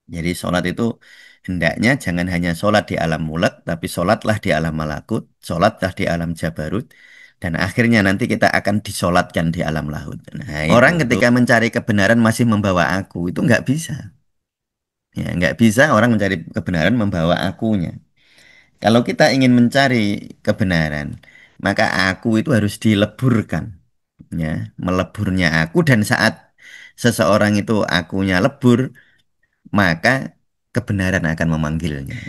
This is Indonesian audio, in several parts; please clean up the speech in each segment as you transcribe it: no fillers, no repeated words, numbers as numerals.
Jadi sholat itu hendaknya jangan hanya sholat di alam mulak, tapi sholatlah di alam malakut, sholatlah di alam jabarut, dan akhirnya nanti kita akan disolatkan di alam lahut. Nah, orang ketika mencari kebenaran masih membawa aku, itu nggak bisa. Ya, nggak bisa orang mencari kebenaran membawa akunya. Kalau kita ingin mencari kebenaran, maka aku itu harus dileburkan. Ya, meleburnya aku dan saat seseorang itu akunya lebur, maka kebenaran akan memanggilnya.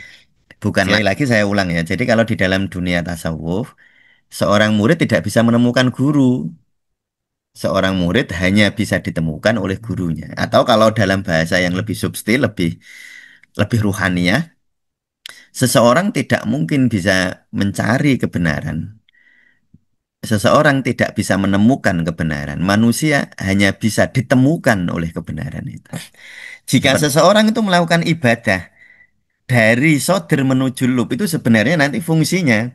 Bukan sekali lagi saya ulang ya. Jadi kalau di dalam dunia tasawuf, seorang murid tidak bisa menemukan guru. Seorang murid hanya bisa ditemukan oleh gurunya. Atau kalau dalam bahasa yang lebih substil, lebih lebih ruhaniah, seseorang tidak mungkin bisa mencari kebenaran. Seseorang tidak bisa menemukan kebenaran. Manusia hanya bisa ditemukan oleh kebenaran itu. Jika seseorang itu melakukan ibadah dari sodir menuju lub itu sebenarnya nanti fungsinya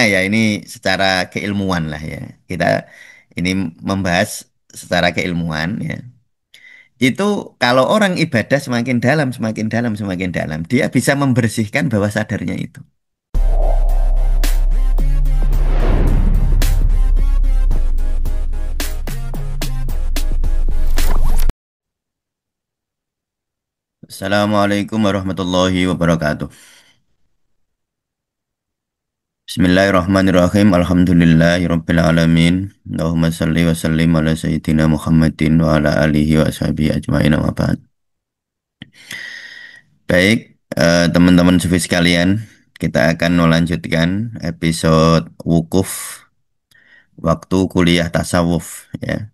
ya ini secara keilmuan lah ya. Kita ini membahas secara keilmuan ya. Itu kalau orang ibadah semakin dalam, semakin dalam, semakin dalam, dia bisa membersihkan bawah sadarnya itu. Assalamualaikum warahmatullahi wabarakatuh. Bismillahirrahmanirrahim. Alhamdulillahirabbil alamin. Allahumma shalli wa sallim ala sayyidina Muhammadin wa ala alihi wa sahbihi ajmain wa ba'd. Baik, teman-teman sufi sekalian, kita akan melanjutkan episode wukuf waktu kuliah tasawuf ya.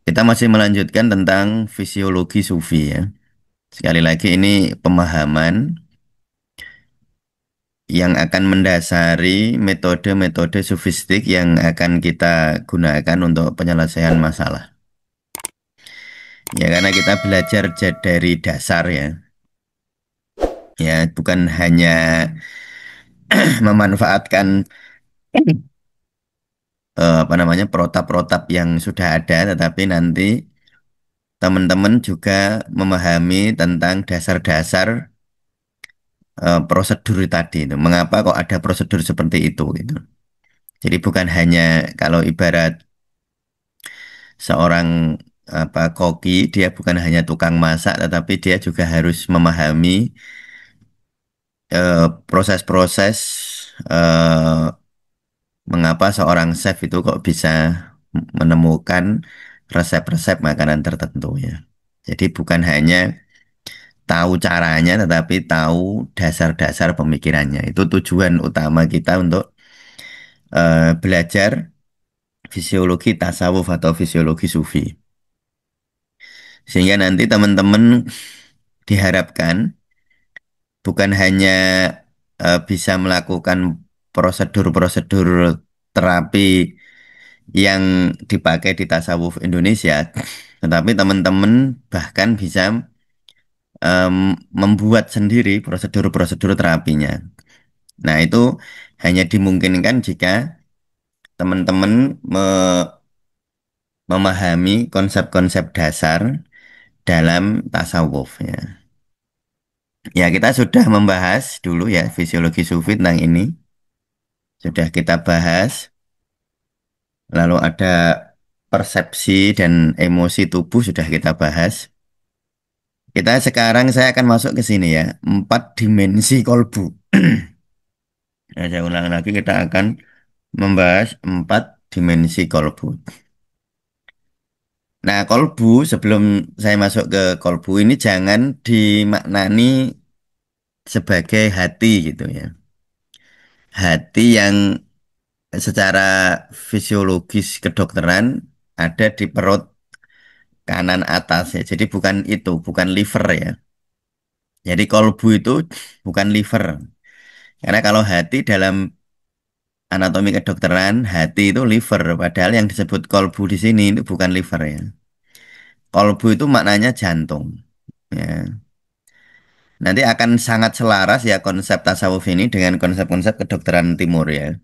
Kita masih melanjutkan tentang fisiologi sufi ya. Sekali lagi ini pemahaman yang akan mendasari metode-metode sufistik yang akan kita gunakan untuk penyelesaian masalah. Ya karena kita belajar dari dasar ya. Ya bukan hanya memanfaatkan apa namanya protap-protap yang sudah ada, tetapi nanti teman-teman juga memahami tentang dasar-dasar prosedur tadi itu. Mengapa kok ada prosedur seperti itu gitu. Jadi bukan hanya kalau ibarat seorang apa koki, dia bukan hanya tukang masak, tetapi dia juga harus memahami proses-proses eh, mengapa seorang chef itu kok bisa menemukan resep-resep makanan tertentu ya. Jadi bukan hanya tahu caranya, tetapi tahu dasar-dasar pemikirannya. Itu tujuan utama kita untuk belajar fisiologi tasawuf atau fisiologi sufi. Sehingga nanti teman-teman diharapkan bukan hanya bisa melakukan prosedur-prosedur terapi yang dipakai di tasawuf Indonesia, tetapi teman-teman bahkan bisa membuat sendiri prosedur-prosedur terapinya. Nah, itu hanya dimungkinkan jika teman-teman memahami konsep-konsep dasar dalam tasawuf ya. Ya, kita sudah membahas dulu ya fisiologi sufi tentang ini. Sudah kita bahas. Lalu ada persepsi dan emosi tubuh sudah kita bahas. Saya akan masuk ke sini ya. 4 dimensi kolbu. Nah, saya ulang lagi kita akan membahas 4 dimensi kolbu. Nah, kolbu sebelum saya masuk ke kolbu ini jangan dimaknani sebagai hati gitu ya. Hati yang secara fisiologis kedokteran ada di perut kanan atas ya. Jadi bukan itu, bukan liver ya. Jadi kolbu itu bukan liver. Karena kalau hati dalam anatomi kedokteran, hati itu liver. Padahal yang disebut kolbu di sini itu bukan liver ya. Kolbu itu maknanya jantung. Ya. Nanti akan sangat selaras ya konsep tasawuf ini dengan konsep-konsep kedokteran timur ya.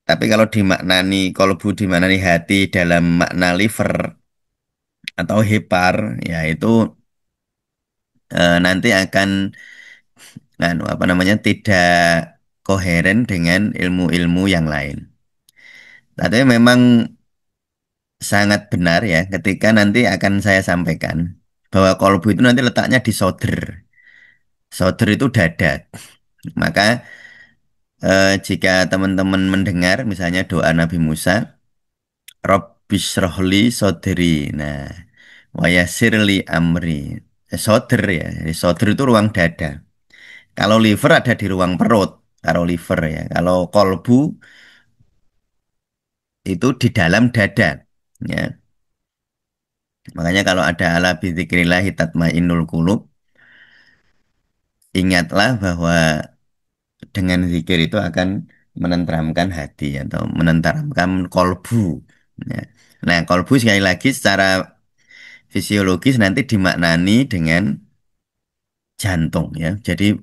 Tapi kalau dimaknani kolbu dimaknani hati dalam makna liver atau hepar, ya itu nanti akan apa namanya tidak koheren dengan ilmu-ilmu yang lain. Tapi memang sangat benar ya ketika nanti akan saya sampaikan bahwa kolbu itu nanti letaknya di soder. Soder itu dada. Maka jika teman-teman mendengar misalnya doa Nabi Musa, Robbisrohli sodri. Nah, wayasirli amri. Soder ya. Jadi soder itu ruang dada. Kalau liver ada di ruang perut. Kalau liver ya. Kalau kolbu itu di dalam dada. Ya. Makanya kalau ada ala bidzikrillahi tatmainnul qulub, ingatlah bahwa dengan zikir itu akan menenteramkan hati atau menenteramkan kolbu. Ya. Nah, kolbu sekali lagi secara fisiologis nanti dimaknani dengan jantung ya. Jadi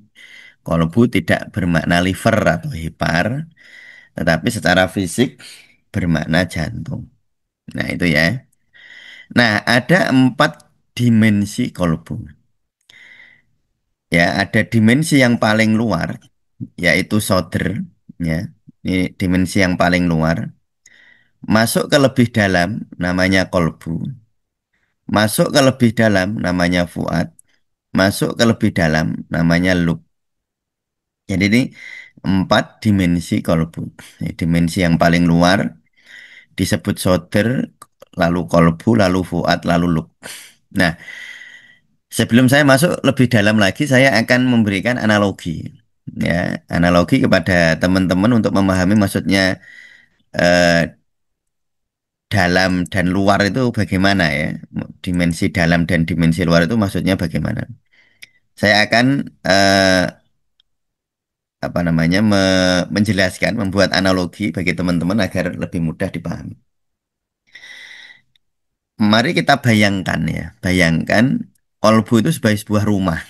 kolbu tidak bermakna liver atau hepar, tetapi secara fisik bermakna jantung. Nah, itu ya. Nah, ada 4 dimensi kolbu. Ya, ada dimensi yang paling luar, yaitu soder. Ya, ini dimensi yang paling luar. Masuk ke lebih dalam, namanya kolbu. Masuk ke lebih dalam, namanya fuad. Masuk ke lebih dalam, namanya lub. Jadi ini 4 dimensi kolbu. Dimensi yang paling luar disebut soder, lalu kolbu, lalu fuad, lalu lub. Nah, sebelum saya masuk lebih dalam lagi, saya akan memberikan analogi. Ya, analogi kepada teman-teman untuk memahami maksudnya eh, dalam dan luar itu bagaimana ya. Dimensi dalam dan dimensi luar itu maksudnya bagaimana. Saya akan apa namanya menjelaskan, membuat analogi bagi teman-teman agar lebih mudah dipahami. Mari kita bayangkan ya, bayangkan kolbu itu sebagai sebuah rumah.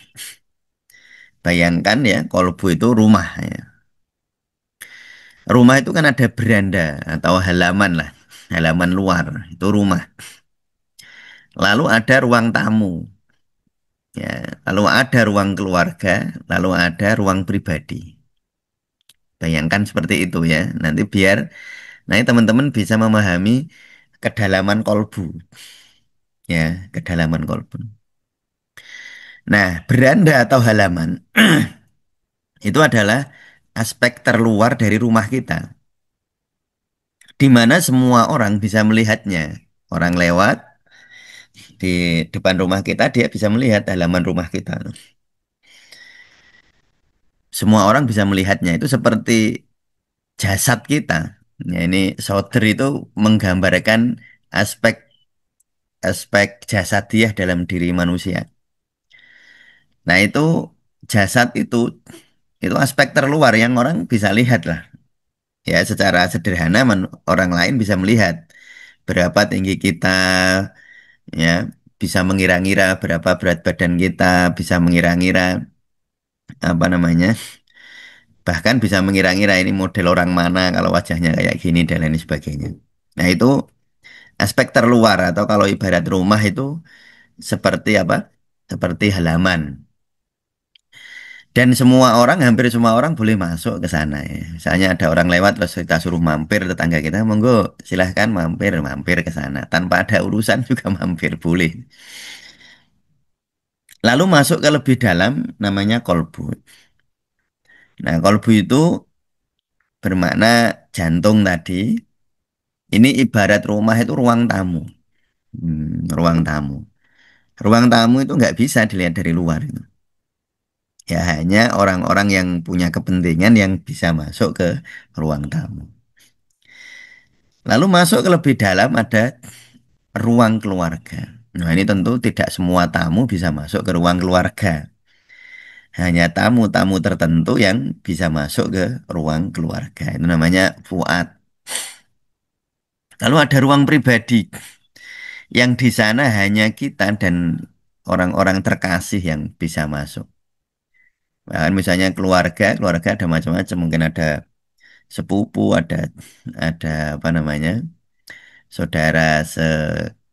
Bayangkan ya, kolbu itu rumah ya. Rumah itu kan ada beranda atau halaman lah, halaman luar itu rumah. Lalu ada ruang tamu, ya. Lalu ada ruang keluarga, lalu ada ruang pribadi. Bayangkan seperti itu ya. Nanti teman-teman bisa memahami kedalaman kolbu, ya, kedalaman kolbu. Nah, beranda atau halaman itu adalah aspek terluar dari rumah kita, di mana semua orang bisa melihatnya. Orang lewat di depan rumah kita, dia bisa melihat halaman rumah kita. Semua orang bisa melihatnya. Itu seperti jasad kita. Ya, ini solder itu menggambarkan aspek aspek jasadiah dalam diri manusia. Nah, itu jasad itu aspek terluar yang orang bisa lihat lah. Ya, secara sederhana orang lain bisa melihat berapa tinggi kita, ya, bisa mengira-ngira berapa berat badan kita, bisa mengira-ngira apa namanya, bahkan bisa mengira-ngira ini model orang mana kalau wajahnya kayak gini dan lain sebagainya. Nah, itu aspek terluar atau kalau ibarat rumah itu seperti apa? Seperti halaman. Dan hampir semua orang boleh masuk ke sana ya. Misalnya ada orang lewat terus kita suruh mampir tetangga kita, monggo silahkan mampir, mampir ke sana. Tanpa ada urusan juga mampir boleh. Lalu masuk ke lebih dalam namanya kolbu. Nah, kolbu itu bermakna jantung tadi. Ini ibarat rumah itu ruang tamu. Ruang tamu. Ruang tamu itu nggak bisa dilihat dari luar itu. Ya hanya orang-orang yang punya kepentingan yang bisa masuk ke ruang tamu. Lalu masuk ke lebih dalam ada ruang keluarga. Nah, ini tentu tidak semua tamu bisa masuk ke ruang keluarga. Hanya tamu-tamu tertentu yang bisa masuk ke ruang keluarga. Itu namanya fuad. Lalu ada ruang pribadi yang di sana hanya kita dan orang-orang terkasih yang bisa masuk. Bahkan misalnya keluarga ada macam-macam. Mungkin ada sepupu, ada apa namanya, saudara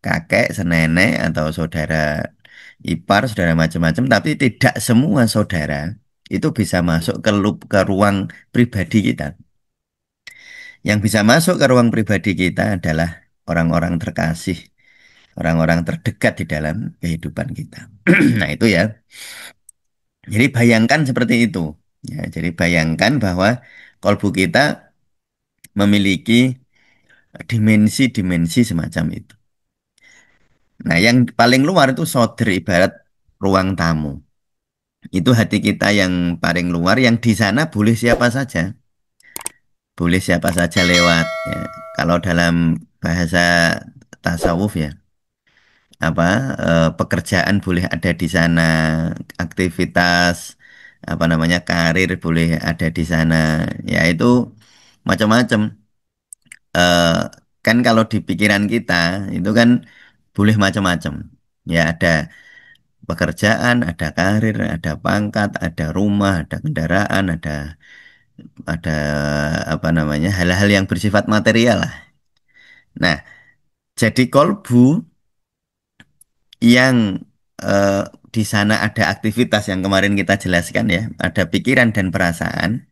kakek, senenek, atau saudara ipar, saudara macam-macam, tapi tidak semua saudara itu bisa masuk ke ruang pribadi kita. Yang bisa masuk ke ruang pribadi kita adalah orang-orang terkasih, orang-orang terdekat di dalam kehidupan kita. Nah, itu ya. Jadi bayangkan seperti itu. Ya, jadi bayangkan bahwa kolbu kita memiliki dimensi-dimensi semacam itu. Nah, yang paling luar itu soder ibarat ruang tamu. Itu hati kita yang paling luar, yang di sana boleh siapa saja. Boleh siapa saja lewat. Ya. Kalau dalam bahasa tasawuf ya, apa pekerjaan boleh ada di sana, aktivitas apa namanya karir boleh ada di sana. Ya itu macam-macam. Eh, kan kalau di pikiran kita itu kan boleh macam-macam. Ya ada pekerjaan, ada karir, ada pangkat, ada rumah, ada kendaraan, ada apa namanya hal-hal yang bersifat material lah. Nah, jadi kolbu yang eh, di sana ada aktivitas yang kemarin kita jelaskan ya, ada pikiran dan perasaan,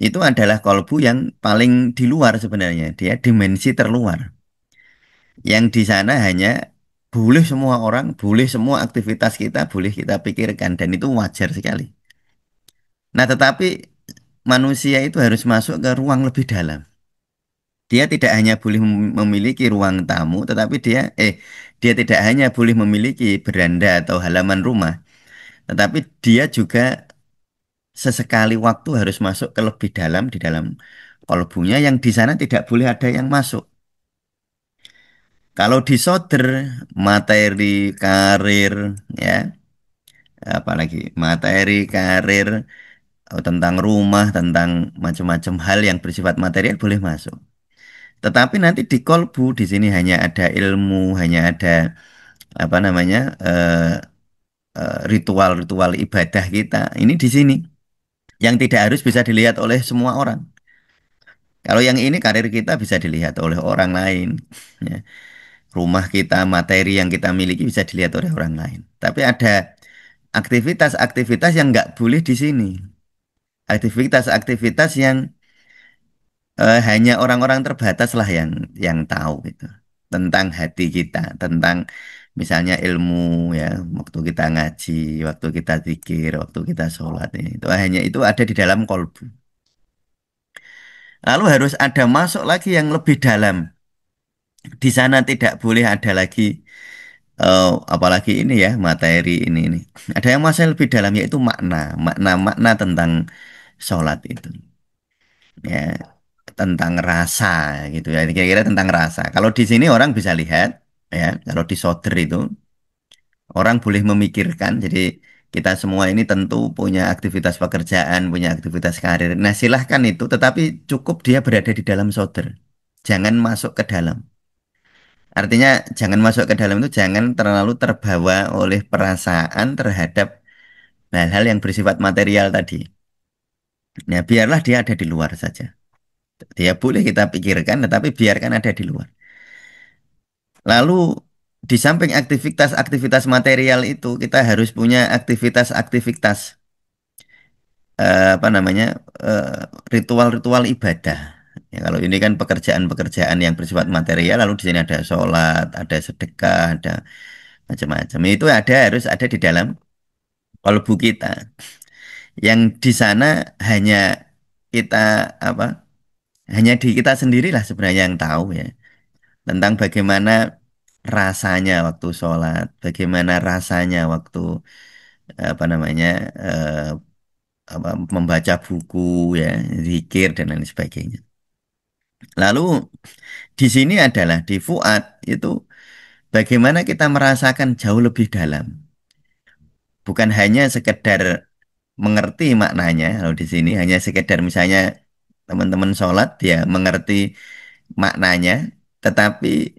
itu adalah kolbu yang paling di luar sebenarnya, dia dimensi terluar. Yang di sana hanya boleh semua orang, boleh semua aktivitas kita, boleh kita pikirkan, dan itu wajar sekali. Nah, tetapi manusia itu harus masuk ke ruang lebih dalam. Dia tidak hanya boleh memiliki ruang tamu, tetapi dia tidak hanya boleh memiliki beranda atau halaman rumah, tetapi dia juga sesekali waktu harus masuk ke lebih dalam di dalam kolbunya yang di sana tidak boleh ada yang masuk. Kalau di solder, materi, karir, ya, apalagi materi, karir, tentang rumah, tentang macam-macam hal yang bersifat material boleh masuk. Tetapi nanti di kolbu di sini hanya ada ilmu, hanya ada apa namanya ritual-ritual ibadah kita. Ini di sini yang tidak harus bisa dilihat oleh semua orang. Kalau yang ini karir kita bisa dilihat oleh orang lain. Ya. Rumah kita, materi yang kita miliki bisa dilihat oleh orang lain. Tapi ada aktivitas-aktivitas yang nggak boleh di sini. Aktivitas-aktivitas yang hanya orang-orang terbatas lah yang tahu gitu. Tentang hati kita, tentang misalnya ilmu ya, waktu kita ngaji, waktu kita zikir, waktu kita sholat ini. Itu hanya itu ada di dalam kolbu. Lalu harus ada masuk lagi yang lebih dalam. Di sana tidak boleh ada lagi apalagi ini ya materi ini. Ada yang masuk lebih dalam yaitu makna tentang sholat itu ya tentang rasa gitu ya kira-kira tentang rasa. Kalau di sini orang bisa lihat ya kalau di soder itu orang boleh memikirkan. Jadi kita semua ini tentu punya aktivitas pekerjaan, punya aktivitas karir. Nah silahkan itu, tetapi cukup dia berada di dalam soder. Jangan masuk ke dalam. Artinya jangan masuk ke dalam itu jangan terlalu terbawa oleh perasaan terhadap hal-hal yang bersifat material tadi. Nah, biarlah dia ada di luar saja. Dia boleh kita pikirkan, tetapi biarkan ada di luar. Lalu di samping aktivitas-aktivitas material itu, kita harus punya aktivitas-aktivitas apa namanya eh, ritual-ritual ibadah. Ya, kalau ini kan pekerjaan-pekerjaan yang bersifat material, lalu di sini ada sholat, ada sedekah, ada macam-macam. Itu harus ada di dalam kalbu kita. Yang di sana hanya kita apa? Hanya di kita sendirilah sebenarnya yang tahu ya tentang bagaimana rasanya waktu sholat, bagaimana rasanya waktu apa namanya apa, membaca buku ya, zikir dan lain sebagainya. Lalu di sini adalah di fuad itu bagaimana kita merasakan jauh lebih dalam, bukan hanya sekedar mengerti maknanya. Kalau di sini hanya sekedar misalnya teman-teman sholat dia mengerti maknanya, tetapi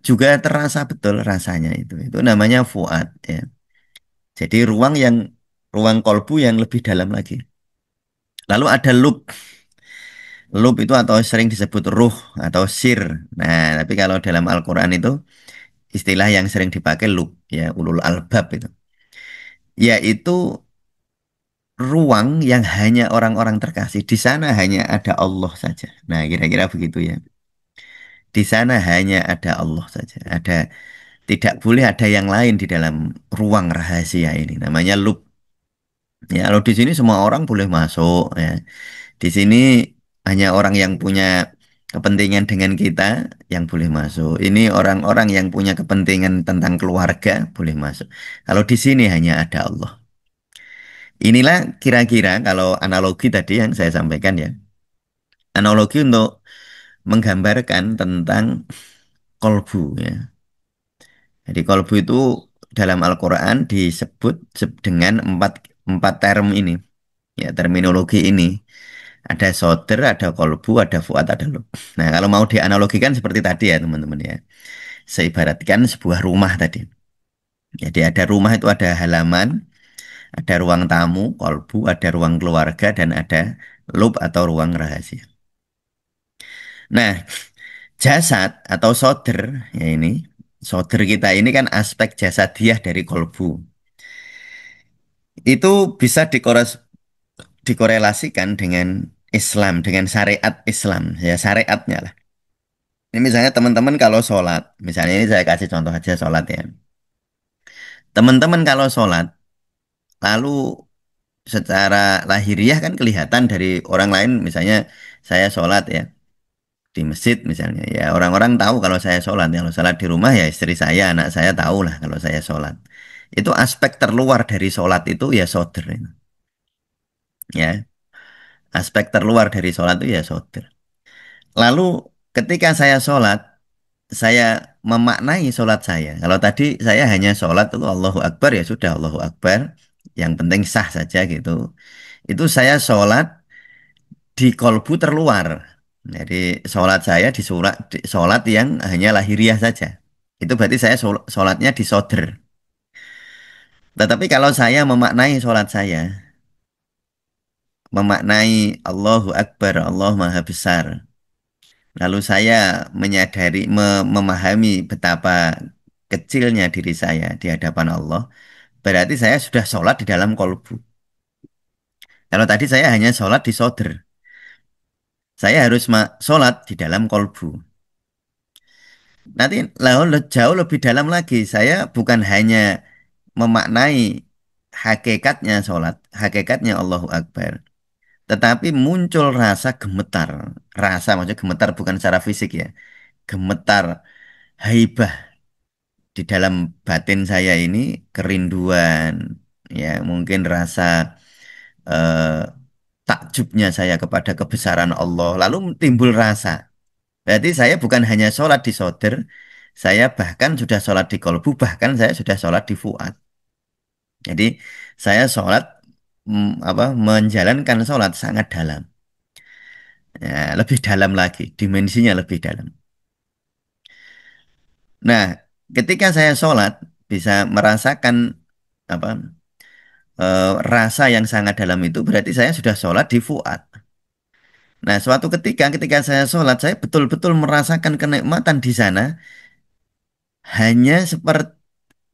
juga terasa betul rasanya itu. Itu namanya fuad ya. Jadi ruang kolbu yang lebih dalam lagi. Lalu ada lub. Lub itu atau sering disebut ruh atau sir. Nah, tapi kalau dalam Al-Quran itu istilah yang sering dipakai lub, ya ulul albab itu. Yaitu ruang yang hanya orang-orang terkasih. Di sana hanya ada Allah saja. Nah, kira-kira begitu ya. Di sana hanya ada Allah saja. Tidak boleh ada yang lain di dalam ruang rahasia ini. Namanya lub. Ya, kalau di sini semua orang boleh masuk ya. Di sini hanya orang yang punya kepentingan dengan kita yang boleh masuk. Ini orang-orang yang punya kepentingan tentang keluarga boleh masuk. Kalau di sini hanya ada Allah. Inilah kira-kira kalau analogi tadi yang saya sampaikan ya. Analogi untuk menggambarkan tentang kolbu ya. Jadi kolbu itu dalam Al-Quran disebut dengan empat term ini. Ya, terminologi ini. Ada soter, ada kolbu, ada fuad, ada lub. Nah, kalau mau dianalogikan seperti tadi ya teman-teman ya. Seibaratkan sebuah rumah tadi. Jadi ada rumah itu ada halaman, ada ruang tamu, kolbu, ada ruang keluarga, dan ada lub atau ruang rahasia. Nah, jasad atau soter, ya ini, soter kita ini kan aspek jasadiah dari kolbu. Itu bisa dikorelasikan dengan Islam, dengan syariat Islam, ya syariatnya lah. Ini misalnya teman-teman kalau sholat, misalnya ini saya kasih contoh aja sholat ya. Teman-teman kalau sholat, lalu secara lahiriah kan kelihatan dari orang lain, misalnya saya sholat ya, di masjid misalnya. Ya orang-orang tahu kalau saya sholat, ya. Kalau sholat di rumah ya istri saya, anak saya tahu lah kalau saya sholat. Itu aspek terluar dari sholat itu ya soder. Ya, aspek terluar dari sholat itu ya soder. Lalu ketika saya sholat, saya memaknai sholat saya. Kalau tadi saya hanya sholat itu Allahu Akbar ya sudah Allahu Akbar. Yang penting sah saja gitu. Itu saya sholat di kolbu terluar. Jadi sholat saya sholat yang hanya lahiriah saja. Itu berarti saya sholatnya di soder. Tetapi kalau saya memaknai sholat saya, memaknai Allahu Akbar, Allah Maha Besar. Lalu saya memahami betapa kecilnya diri saya di hadapan Allah. Berarti saya sudah sholat di dalam kolbu. Kalau tadi saya hanya sholat di soder. Saya harus sholat di dalam kolbu. Nanti jauh lebih dalam lagi. Saya bukan hanya memaknai hakikatnya sholat, hakikatnya Allahu Akbar. Tetapi muncul rasa gemetar. Rasa maksudnya gemetar bukan secara fisik ya. Gemetar, haibah di dalam batin saya ini kerinduan. Ya mungkin rasa eh, takjubnya saya kepada kebesaran Allah. Lalu timbul rasa. Berarti saya bukan hanya sholat di soder, saya bahkan sudah sholat di kolbu, bahkan saya sudah sholat di fuad. Jadi saya sholat menjalankan sholat sangat dalam. Ya, lebih dalam lagi, dimensinya lebih dalam. Nah, ketika saya sholat bisa merasakan apa rasa yang sangat dalam itu berarti saya sudah sholat di fuad. Nah, suatu ketika saya sholat, saya betul-betul merasakan kenikmatan di sana hanya seperti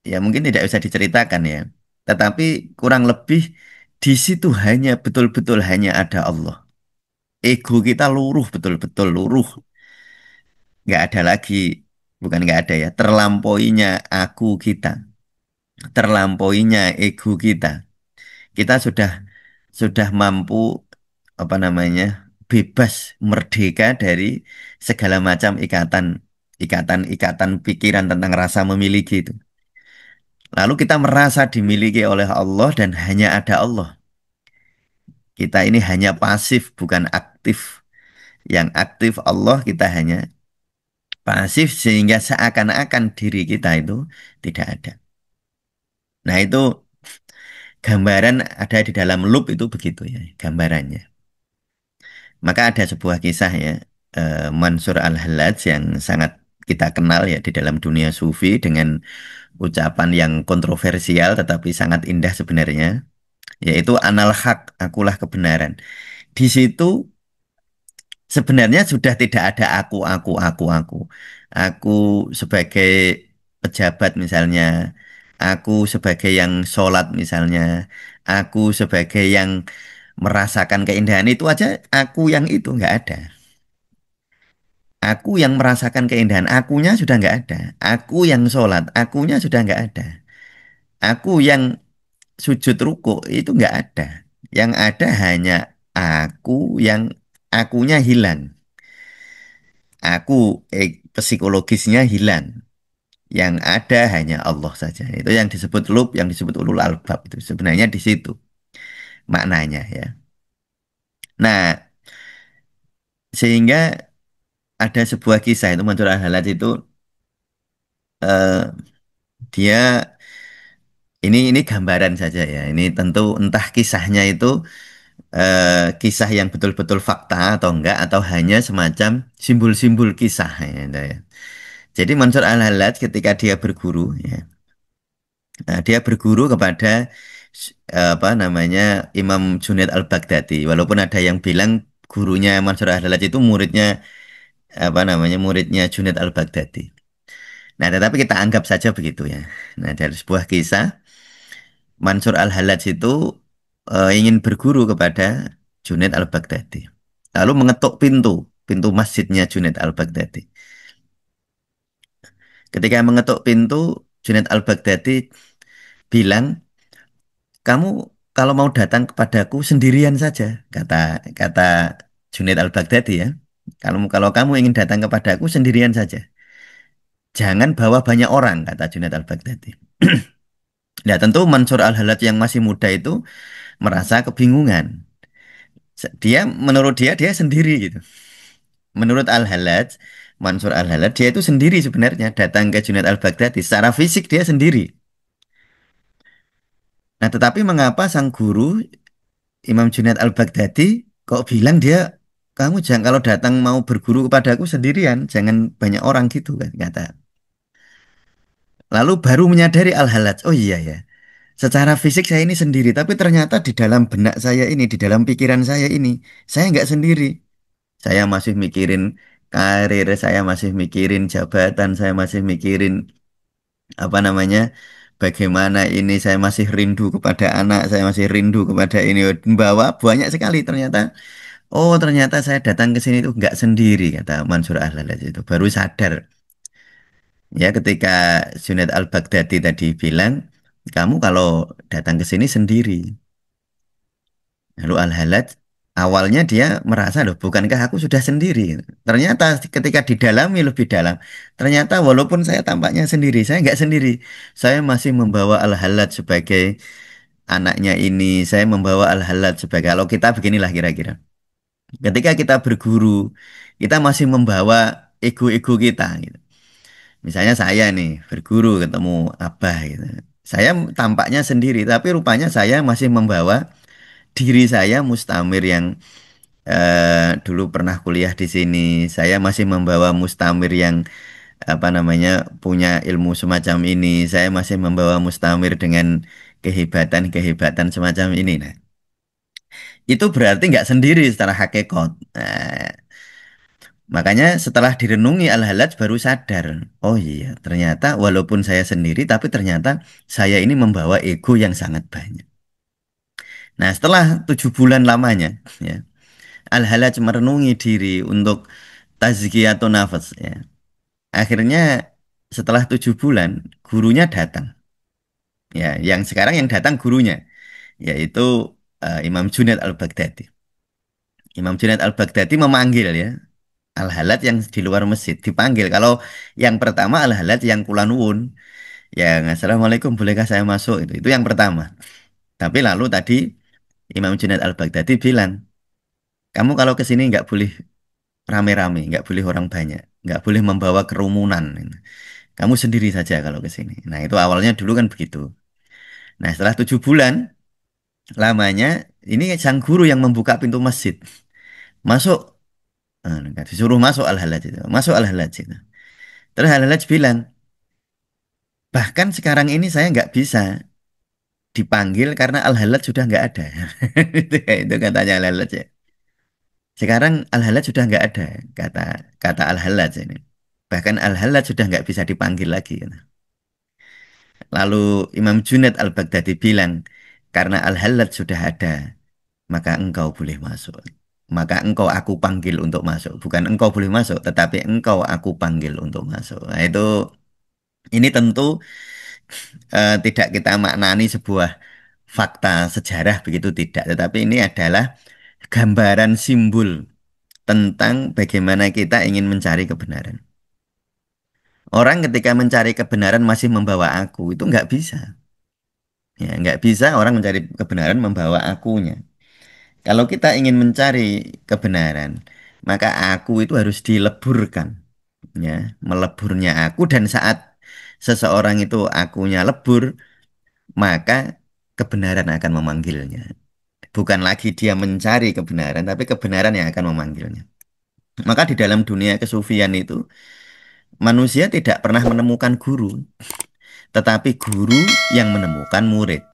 ya mungkin tidak bisa diceritakan ya. Tetapi kurang lebih di situ hanya betul-betul hanya ada Allah. Ego kita luruh betul-betul luruh. Nggak ada lagi, bukan nggak ada ya, terlampauinya aku kita, terlampauinya ego kita. Kita sudah mampu apa namanya bebas merdeka dari segala macam ikatan pikiran tentang rasa memiliki itu. Lalu kita merasa dimiliki oleh Allah dan hanya ada Allah. Kita ini hanya pasif, bukan aktif. Yang aktif Allah, kita hanya pasif sehingga seakan-akan diri kita itu tidak ada. Nah, itu gambaran ada di dalam loop itu begitu ya, gambarannya. Maka ada sebuah kisah ya, Mansur Al-Hallaj yang sangat kita kenal ya di dalam dunia sufi dengan ucapan yang kontroversial tetapi sangat indah sebenarnya, yaitu analog hak, akulah kebenaran. Di situ Sebenarnya sudah tidak ada aku. Aku sebagai pejabat misalnya, aku sebagai yang sholat misalnya, aku sebagai yang merasakan keindahan itu aja, aku yang itu nggak ada. Aku yang merasakan keindahan, akunya sudah nggak ada. Aku yang sholat, akunya sudah nggak ada. Aku yang sujud ruku itu nggak ada. Yang ada hanya aku yang akunya hilang. Aku psikologisnya hilang. Yang ada hanya Allah saja. Itu yang disebut lub, yang disebut ulul albab itu sebenarnya di situ maknanya ya. Nah, sehingga ada sebuah kisah itu Mansur Al-Hallaj itu eh, dia ini gambaran saja ya. Ini tentu entah kisahnya itu kisah yang betul-betul fakta atau enggak atau hanya semacam simbol-simbol kisah ya, itu ya. Jadi Mansur Al-Hallaj ketika dia berguru ya, dia berguru kepada apa namanya Imam Junaid Al-Baghdadi. Walaupun ada yang bilang gurunya Mansur Al-Hallaj itu muridnya apa namanya muridnya Junaid Al-Baghdadi. Nah, tetapi kita anggap saja begitu ya. Nah, dari sebuah kisah Mansur Al-Hallaj itu ingin berguru kepada Junaid Al-Baghdadi. Lalu mengetuk pintu masjidnya Junaid Al-Baghdadi. Ketika mengetuk pintu, Junaid Al-Baghdadi bilang, "Kamu kalau mau datang kepadaku sendirian saja," kata kata Junaid Al-Baghdadi ya. Kalau kamu ingin datang kepadaku sendirian saja. Jangan bawa banyak orang, kata Junaid Al-Baghdadi. Nah, tentu Mansur Al-Hallaj yang masih muda itu merasa kebingungan. Menurut dia sendiri gitu. Menurut Al-Hallaj, Mansur Al-Hallaj dia itu sendiri sebenarnya datang ke Junaid Al-Baghdadi. Secara fisik dia sendiri. Nah, tetapi mengapa sang guru Imam Junaid Al-Baghdadi kok bilang dia kamu jangan kalau datang mau berguru kepadaku sendirian, jangan banyak orang gitu kan kata. Lalu baru menyadari Al-Hallaj, oh iya ya. Secara fisik saya ini sendiri, tapi ternyata di dalam benak saya ini, di dalam pikiran saya nggak sendiri. Saya masih mikirin karir, saya masih mikirin jabatan, saya masih mikirin apa namanya, bagaimana ini saya masih rindu kepada anak, saya masih rindu kepada ini. Membawa banyak sekali ternyata. Oh, ternyata saya datang ke sini itu nggak sendiri, kata Mansur Al-Hallaj itu. Baru sadar ya ketika Junaid Al-Baghdadi tadi bilang, kamu kalau datang ke sini sendiri. Lalu Al-Hallaj awalnya dia merasa loh, bukankah aku sudah sendiri? Ternyata ketika didalami lebih dalam, ternyata walaupun saya tampaknya sendiri, saya nggak sendiri. Saya masih membawa Al-Hallaj sebagai anaknya ini. Saya membawa Al-Hallaj sebagai, kalau kita beginilah kira-kira. Ketika kita berguru, kita masih membawa ego-ego kita, gitu. Misalnya saya nih berguru ketemu Abah gitu. Saya tampaknya sendiri, tapi rupanya saya masih membawa diri saya Mustamir yang dulu pernah kuliah di sini. Saya masih membawa Mustamir yang apa namanya punya ilmu semacam ini. Saya masih membawa Mustamir dengan kehebatan-kehebatan semacam ini. Nah, itu berarti nggak sendiri secara hakikat. Nah, makanya setelah direnungi Al-Hallaj baru sadar, oh iya, ternyata walaupun saya sendiri, tapi ternyata saya ini membawa ego yang sangat banyak. Nah, setelah 7 bulan lamanya, ya, Al-Hallaj merenungi diri untuk tazkiyatun nafas, ya. Akhirnya setelah 7 bulan, gurunya datang. Ya, yang sekarang yang datang gurunya, yaitu Imam Junaid Al-Baghdadi. Imam Junaid Al-Baghdadi memanggil ya, Al-Hallaj yang di luar masjid dipanggil. Kalau yang pertama Al-Hallaj yang Kulanuwun, yang Assalamualaikum bolehkah saya masuk itu yang pertama. Tapi lalu tadi Imam Junaid Al-Baghdadi bilang, kamu kalau ke sini nggak boleh rame-rame, nggak boleh orang banyak, nggak boleh membawa kerumunan. Kamu sendiri saja kalau ke sini. Nah itu awalnya dulu kan begitu. Nah setelah 7 bulan lamanya, ini sang guru yang membuka pintu masjid, masuk. Disuruh masuk Al-Hallaj itu, masuk Al-Hallaj itu. Terus Al-Hallaj bilang, bahkan sekarang ini saya nggak bisa dipanggil karena Al-Halad sudah nggak ada. Itu katanya Al-Halad ya. Sekarang Al-Hallaj sudah nggak ada kata kata Al-Hallaj ini. Bahkan Al-Hallaj sudah nggak bisa dipanggil lagi. Gitu. Lalu Imam Junaid Al-Baghdadi bilang, karena Al-Hallaj sudah ada, maka engkau boleh masuk. Maka engkau aku panggil untuk masuk. Bukan engkau boleh masuk, tetapi engkau aku panggil untuk masuk. Nah, itu ini tentu tidak kita maknani sebuah fakta sejarah begitu tidak, tetapi ini adalah gambaran simbol tentang bagaimana kita ingin mencari kebenaran. Orang ketika mencari kebenaran masih membawa aku, itu nggak bisa. Ya, nggak bisa orang mencari kebenaran membawa akunya. Kalau kita ingin mencari kebenaran, maka aku itu harus dileburkan. Ya, meleburnya aku dan saat seseorang itu akunya lebur, maka kebenaran akan memanggilnya. Bukan lagi dia mencari kebenaran, tapi kebenaran yang akan memanggilnya. Maka di dalam dunia kesufian itu, manusia tidak pernah menemukan guru, tetapi guru yang menemukan murid.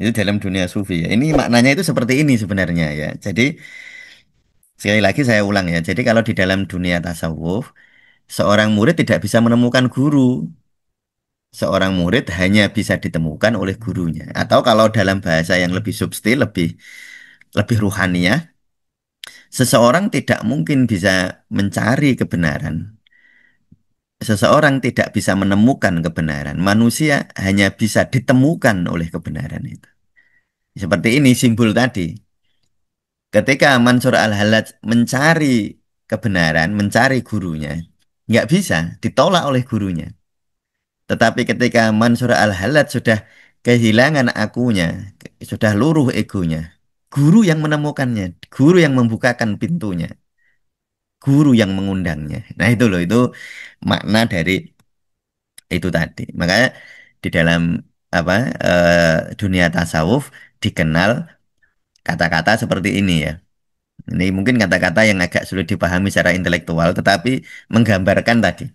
Itu dalam dunia sufi ya. Ini maknanya itu seperti ini sebenarnya ya. Jadi sekali lagi saya ulang ya. Jadi kalau di dalam dunia tasawuf, seorang murid tidak bisa menemukan guru. Seorang murid hanya bisa ditemukan oleh gurunya. Atau kalau dalam bahasa yang lebih substil, lebih lebih ruhaniah, seseorang tidak mungkin bisa mencari kebenaran. Seseorang tidak bisa menemukan kebenaran. Manusia hanya bisa ditemukan oleh kebenaran itu. Seperti ini simbol tadi. Ketika Mansur Al-Hallaj mencari kebenaran, mencari gurunya, nggak bisa, ditolak oleh gurunya. Tetapi ketika Mansur Al-Hallaj sudah kehilangan akunya, sudah luruh egonya, guru yang menemukannya, guru yang membukakan pintunya, guru yang mengundangnya. Nah itu loh, itu makna dari itu tadi. Makanya di dalam apa dunia tasawuf dikenal kata-kata seperti ini ya. Ini mungkin kata-kata yang agak sulit dipahami secara intelektual, tetapi menggambarkan tadi,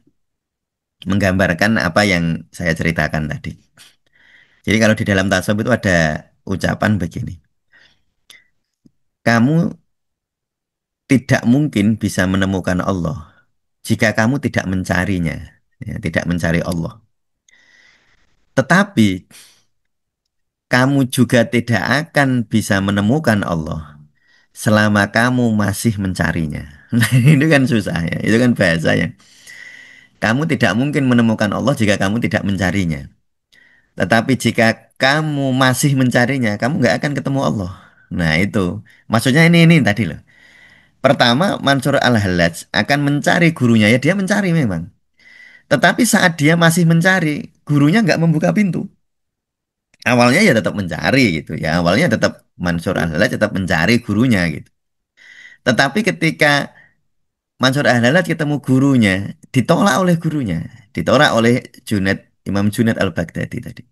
menggambarkan apa yang saya ceritakan tadi. Jadi kalau di dalam tasawuf itu ada ucapan begini, kamu tidak mungkin bisa menemukan Allah jika kamu tidak mencarinya, ya, tidak mencari Allah. Tetapi kamu juga tidak akan bisa menemukan Allah selama kamu masih mencarinya. Nah, itu kan susah ya, itu kan bahasa ya. Kamu tidak mungkin menemukan Allah jika kamu tidak mencarinya. Tetapi jika kamu masih mencarinya, kamu nggak akan ketemu Allah. Nah itu, maksudnya ini tadi loh. Pertama, Mansur Al-Hallaj akan mencari gurunya, ya dia mencari memang. Tetapi saat dia masih mencari, gurunya nggak membuka pintu. Awalnya ya tetap mencari gitu ya. Awalnya tetap Mansur Al-Hallaj tetap mencari gurunya gitu. Tetapi ketika Mansur Al-Hallaj ketemu gurunya, ditolak oleh gurunya, ditolak oleh Junaid, Imam Junaid Al-Baghdadi tadi.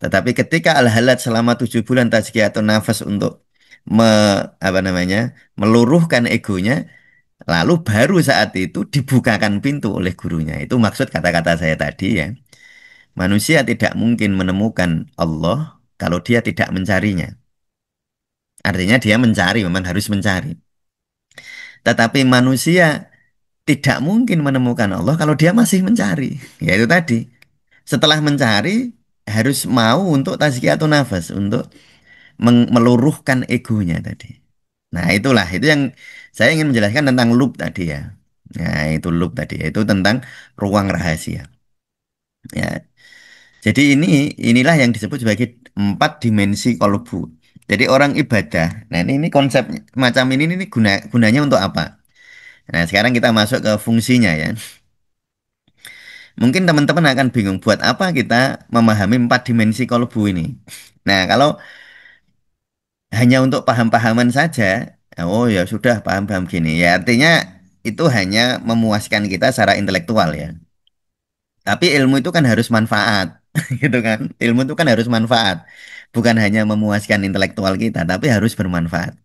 Tetapi ketika Al-Hallaj selama 7 bulan tazkiyatun nafas untuk me, apa namanya meluruhkan egonya, lalu baru saat itu dibukakan pintu oleh gurunya. Itu maksud kata-kata saya tadi ya. Manusia tidak mungkin menemukan Allah kalau dia tidak mencarinya. Artinya dia mencari, memang harus mencari. Tetapi manusia tidak mungkin menemukan Allah kalau dia masih mencari. Yaitu tadi, setelah mencari harus mau untuk tazkiyatun nafas, untuk meluruhkan egonya tadi. Nah, itulah itu yang saya ingin menjelaskan tentang loop tadi ya. Nah, itu loop tadi, itu tentang ruang rahasia. Ya, jadi inilah yang disebut sebagai 4 dimensi kolbu. Jadi orang ibadah. Nah, ini konsep macam ini gunanya untuk apa? Nah, sekarang kita masuk ke fungsinya ya. Mungkin teman-teman akan bingung buat apa kita memahami 4 dimensi kolbu ini. Nah, kalau hanya untuk paham-pahaman saja, oh ya sudah paham-paham gini. Ya artinya itu hanya memuaskan kita secara intelektual ya. Tapi ilmu itu kan harus manfaat, gitu kan? Ilmu itu kan harus manfaat, bukan hanya memuaskan intelektual kita, tapi harus bermanfaat.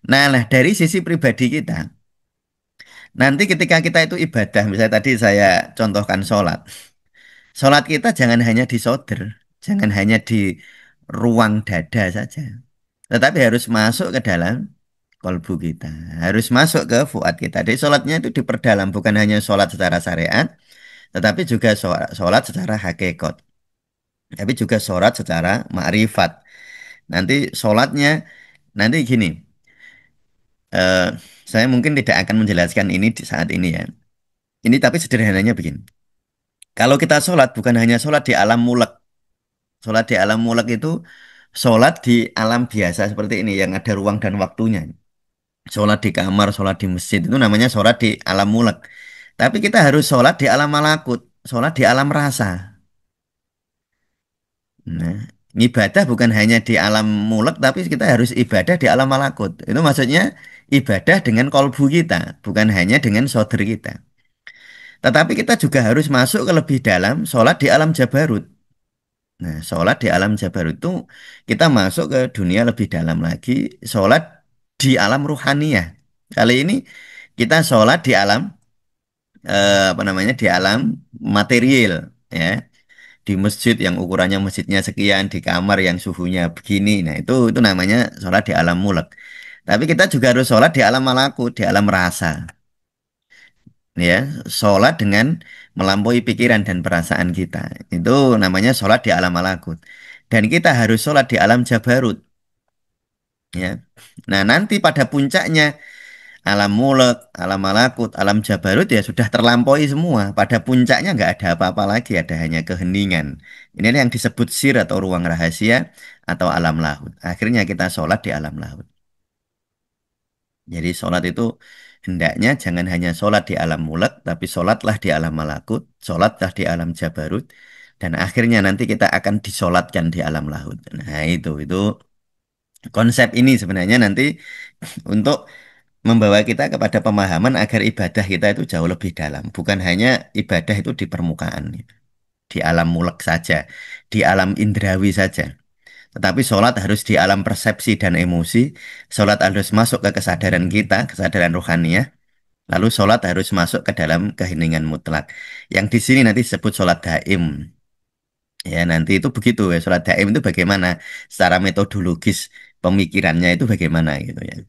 Nah, dari sisi pribadi kita, nanti ketika kita itu ibadah, misalnya tadi saya contohkan sholat, sholat kita jangan hanya di soder, jangan hanya di ruang dada saja, tetapi harus masuk ke dalam kolbu kita. Harus masuk ke fuad kita. Jadi sholatnya itu diperdalam, bukan hanya sholat secara syariat, tetapi juga sholat secara hakikat. Tapi juga sholat secara ma'rifat. Nanti sholatnya, nanti gini, eh, saya mungkin tidak akan menjelaskan ini di saat ini ya. Ini tapi sederhananya begini. Kalau kita sholat, bukan hanya sholat di alam mulek. Sholat di alam mulek itu sholat di alam biasa seperti ini, yang ada ruang dan waktunya. Sholat di kamar, sholat di masjid, itu namanya sholat di alam mulek. Tapi kita harus sholat di alam malakut, sholat di alam rasa. Nah, ibadah bukan hanya di alam mulek, tapi kita harus ibadah di alam malakut. Itu maksudnya ibadah dengan kolbu kita, bukan hanya dengan sodr kita. Tetapi kita juga harus masuk ke lebih dalam, sholat di alam jabarut. Nah, sholat di alam jabarut itu kita masuk ke dunia lebih dalam lagi, sholat di alam ruhaniyah. Kali ini kita sholat di alam, apa namanya, di alam material, ya. Di masjid yang ukurannya masjidnya sekian, di kamar yang suhunya begini. Nah, itu namanya sholat di alam mulek. Tapi kita juga harus sholat di alam malakut, di alam rasa. Ya, sholat dengan melampaui pikiran dan perasaan kita. Itu namanya sholat di alam malakut. Dan kita harus sholat di alam jabarut. Ya. Nah, nanti pada puncaknya alam mulek, alam malakut, alam jabarut ya sudah terlampaui semua. Pada puncaknya nggak ada apa-apa lagi, ada hanya keheningan. Ini yang disebut sir atau ruang rahasia atau alam lahut. Akhirnya kita sholat di alam lahut. Jadi sholat itu hendaknya jangan hanya sholat di alam mulek, tapi sholatlah di alam malakut, sholatlah di alam jabarut, dan akhirnya nanti kita akan disolatkan di alam lahut. Nah itu konsep ini sebenarnya nanti untuk membawa kita kepada pemahaman agar ibadah kita itu jauh lebih dalam. Bukan hanya ibadah itu di permukaan, di alam mulek saja, di alam indrawi saja. Tetapi sholat harus di alam persepsi dan emosi. Sholat harus masuk ke kesadaran kita, kesadaran rohaniah. Lalu sholat harus masuk ke dalam keheningan mutlak. Yang di sini nanti disebut sholat daim. Ya, nanti itu begitu ya. Sholat daim itu bagaimana? Secara metodologis pemikirannya itu bagaimana gitu ya.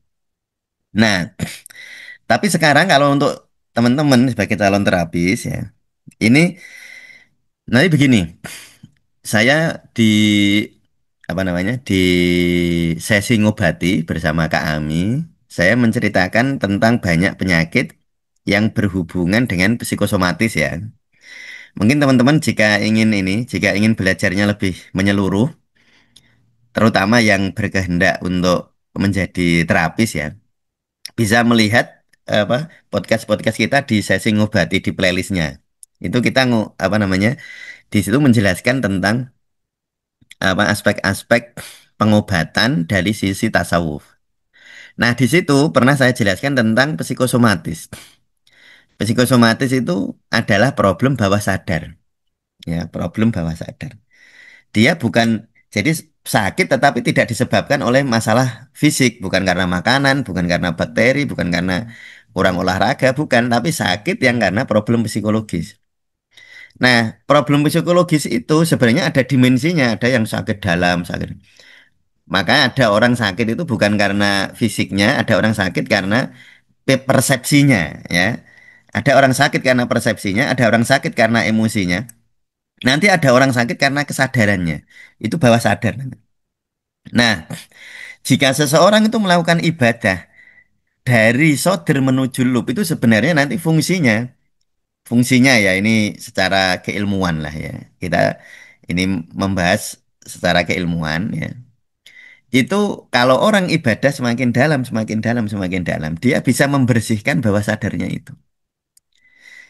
Nah, tapi sekarang kalau untuk teman-teman sebagai calon terapis ya, ini nanti begini, saya di apa namanya di sesi ngobati bersama Kak Ami, saya menceritakan tentang banyak penyakit yang berhubungan dengan psikosomatis ya. Mungkin teman-teman jika ingin belajarnya lebih menyeluruh, terutama yang berkehendak untuk menjadi terapis ya, bisa melihat apa podcast-podcast kita di sesi ngobati di playlistnya. Itu kita apa namanya di situ menjelaskan tentang apa aspek-aspek pengobatan dari sisi tasawuf. Nah, di situ pernah saya jelaskan tentang psikosomatis. Psikosomatis itu adalah problem bawah sadar, ya, problem bawah sadar. Dia bukan jadi sakit tetapi tidak disebabkan oleh masalah fisik, bukan karena makanan, bukan karena bakteri, bukan karena kurang olahraga, bukan, tapi sakit yang karena problem psikologis. Nah, problem psikologis itu sebenarnya ada dimensinya, ada yang sakit dalam, sakit. Maka ada orang sakit itu bukan karena fisiknya, ada orang sakit karena persepsinya, ya. Ada orang sakit karena persepsinya, ada orang sakit karena emosinya. Nanti ada orang sakit karena kesadarannya. Itu bawah sadar. Nah, jika seseorang itu melakukan ibadah dari sodir menuju lub itu sebenarnya nanti fungsinya ya ini secara keilmuan lah ya. Kita ini membahas secara keilmuan ya. Itu kalau orang ibadah semakin dalam, semakin dalam, semakin dalam, dia bisa membersihkan bawah sadarnya itu.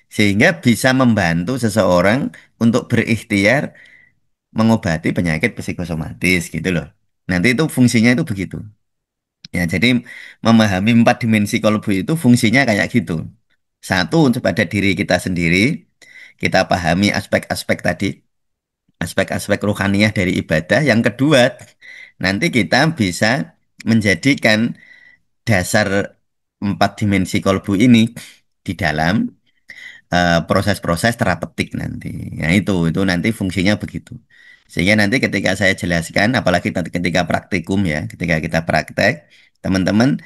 Sehingga bisa membantu seseorang untuk berikhtiar mengobati penyakit psikosomatis gitu loh. Nanti itu fungsinya itu begitu. Ya, jadi memahami empat dimensi kolbu itu fungsinya kayak gitu. Satu, untuk pada diri kita sendiri, kita pahami aspek-aspek tadi, aspek-aspek rohaniah dari ibadah. Yang kedua, nanti kita bisa menjadikan dasar empat dimensi kolbu ini di dalam proses-proses terapeutik nanti. Nah, itu nanti fungsinya begitu. Sehingga nanti ketika saya jelaskan, apalagi nanti ketika praktikum ya, ketika kita praktek, teman-teman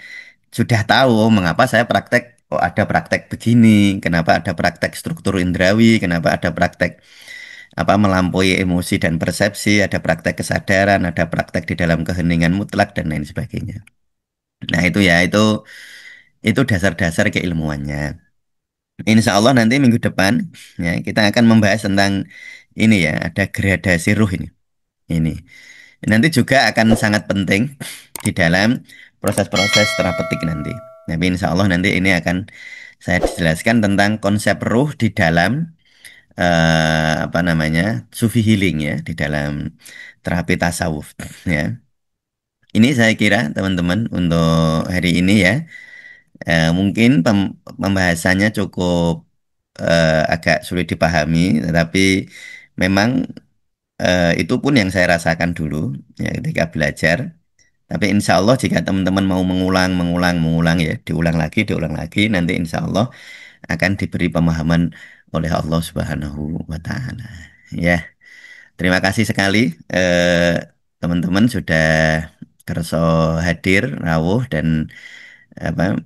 sudah tahu mengapa saya praktek, oh ada praktek begini, kenapa ada praktek struktur indrawi, kenapa ada praktek apa melampaui emosi dan persepsi, ada praktek kesadaran, ada praktek di dalam keheningan mutlak dan lain sebagainya. Nah itu ya itu dasar-dasar keilmuannya. Insya Allah nanti minggu depan ya kita akan membahas tentang ini ya ada gradasi ruh ini. Ini nanti juga akan sangat penting di dalam proses-proses terapeutik nanti. Tapi insya Allah nanti ini akan saya jelaskan tentang konsep ruh di dalam apa namanya sufi healing ya di dalam terapi tasawuf ya. Ini saya kira teman-teman untuk hari ini ya. Mungkin pembahasannya cukup agak sulit dipahami, tetapi memang itu pun yang saya rasakan dulu ya ketika belajar. Tapi insya Allah jika teman-teman mau mengulang, mengulang, mengulang ya, diulang lagi, nanti insya Allah akan diberi pemahaman oleh Allah Subhanahu wa Ta'ala. Ya, terima kasih sekali teman-teman sudah kerso hadir, rawuh dan apa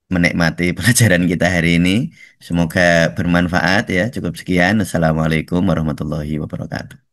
menikmati pelajaran kita hari ini. Semoga bermanfaat ya. Cukup sekian. Assalamualaikum warahmatullahi wabarakatuh.